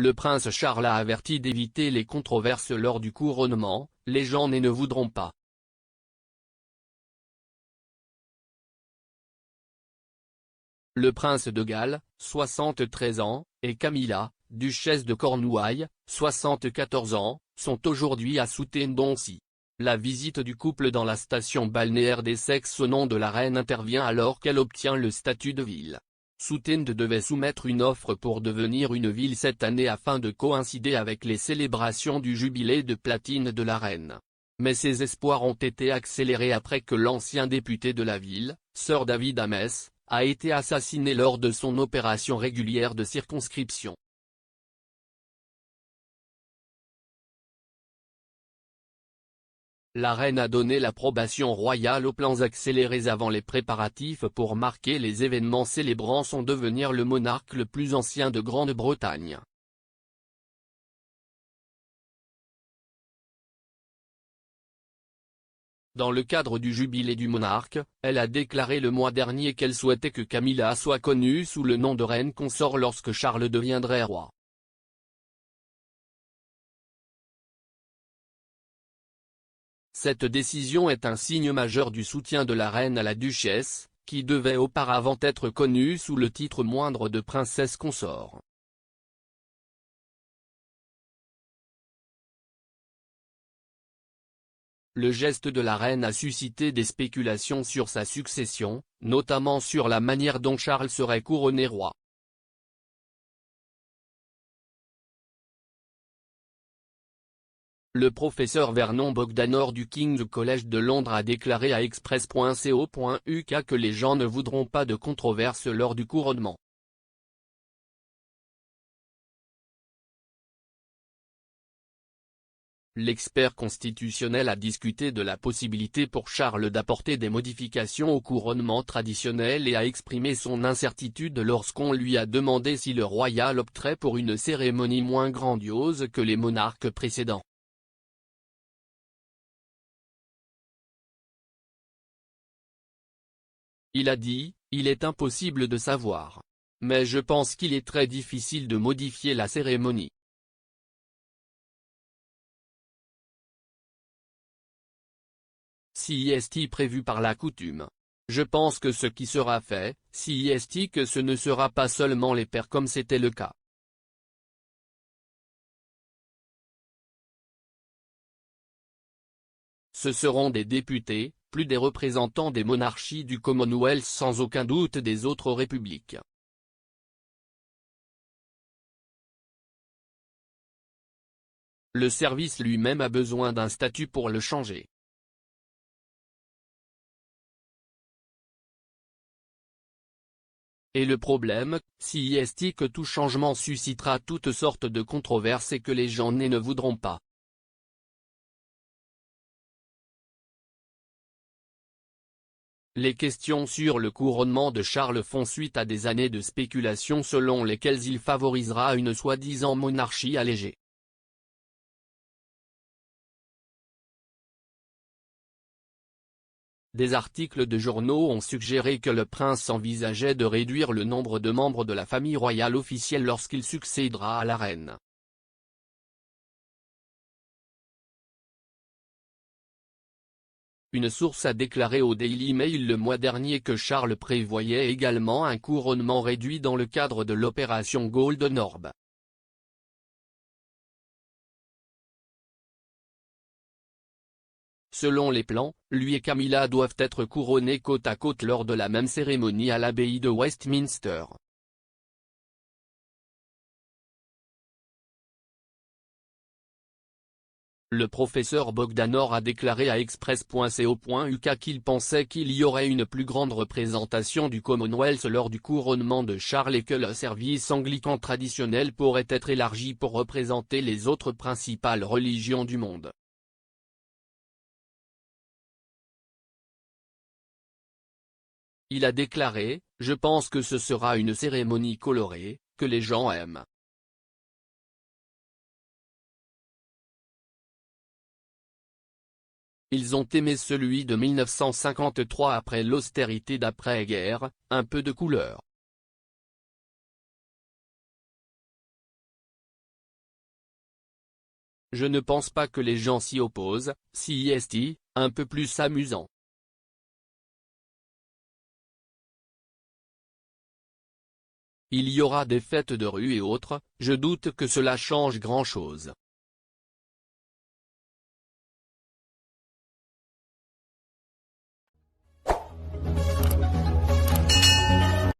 Le prince Charles a averti d'éviter les controverses lors du couronnement, les gens ne voudront pas. Le prince de Galles, 73 ans, et Camilla, duchesse de Cornouailles, 74 ans, sont aujourd'hui à Southend-on-Sea. La visite du couple dans la station balnéaire d'Essex au nom de la reine intervient alors qu'elle obtient le statut de ville. Southend devait soumettre une offre pour devenir une ville cette année afin de coïncider avec les célébrations du jubilé de platine de la reine. Mais ces espoirs ont été accélérés après que l'ancien député de la ville, Sir David Ames, a été assassiné lors de son opération régulière de circonscription. La reine a donné l'approbation royale aux plans accélérés avant les préparatifs pour marquer les événements célébrant son devenir le monarque le plus ancien de Grande-Bretagne. Dans le cadre du jubilé du monarque, elle a déclaré le mois dernier qu'elle souhaitait que Camilla soit connue sous le nom de reine consort lorsque Charles deviendrait roi. Cette décision est un signe majeur du soutien de la reine à la duchesse, qui devait auparavant être connue sous le titre moindre de princesse consort. Le geste de la reine a suscité des spéculations sur sa succession, notamment sur la manière dont Charles serait couronné roi. Le professeur Vernon Bogdanor du King's College de Londres a déclaré à Express.co.uk que les gens ne voudront pas de controverse lors du couronnement. L'expert constitutionnel a discuté de la possibilité pour Charles d'apporter des modifications au couronnement traditionnel et a exprimé son incertitude lorsqu'on lui a demandé si le royal opterait pour une cérémonie moins grandiose que les monarques précédents. Il a dit, « Il est impossible de savoir. Mais je pense qu'il est très difficile de modifier la cérémonie. » Si est prévu par la coutume. Je pense que ce qui sera fait, si est que ce ne sera pas seulement les pairs comme c'était le cas. Ce seront des députés, plus des représentants des monarchies du Commonwealth sans aucun doute des autres républiques. Le service lui-même a besoin d'un statut pour le changer. Et le problème, si est que tout changement suscitera toutes sortes de controverses et que les gens ne voudront pas. Les questions sur le couronnement de Charles font suite à des années de spéculations selon lesquelles il favorisera une soi-disant monarchie allégée. Des articles de journaux ont suggéré que le prince envisageait de réduire le nombre de membres de la famille royale officielle lorsqu'il succédera à la reine. Une source a déclaré au Daily Mail le mois dernier que Charles prévoyait également un couronnement réduit dans le cadre de l'opération Golden Orb. Selon les plans, lui et Camilla doivent être couronnés côte à côte lors de la même cérémonie à l'abbaye de Westminster. Le professeur Bogdanor a déclaré à Express.co.uk qu'il pensait qu'il y aurait une plus grande représentation du Commonwealth lors du couronnement de Charles et que le service anglican traditionnel pourrait être élargi pour représenter les autres principales religions du monde. Il a déclaré, « Je pense que ce sera une cérémonie colorée, que les gens aiment. Ils ont aimé celui de 1953 après l'austérité d'après-guerre, un peu de couleur. Je ne pense pas que les gens s'y opposent, si est un peu plus amusant. Il y aura des fêtes de rue et autres, je doute que cela change grand-chose.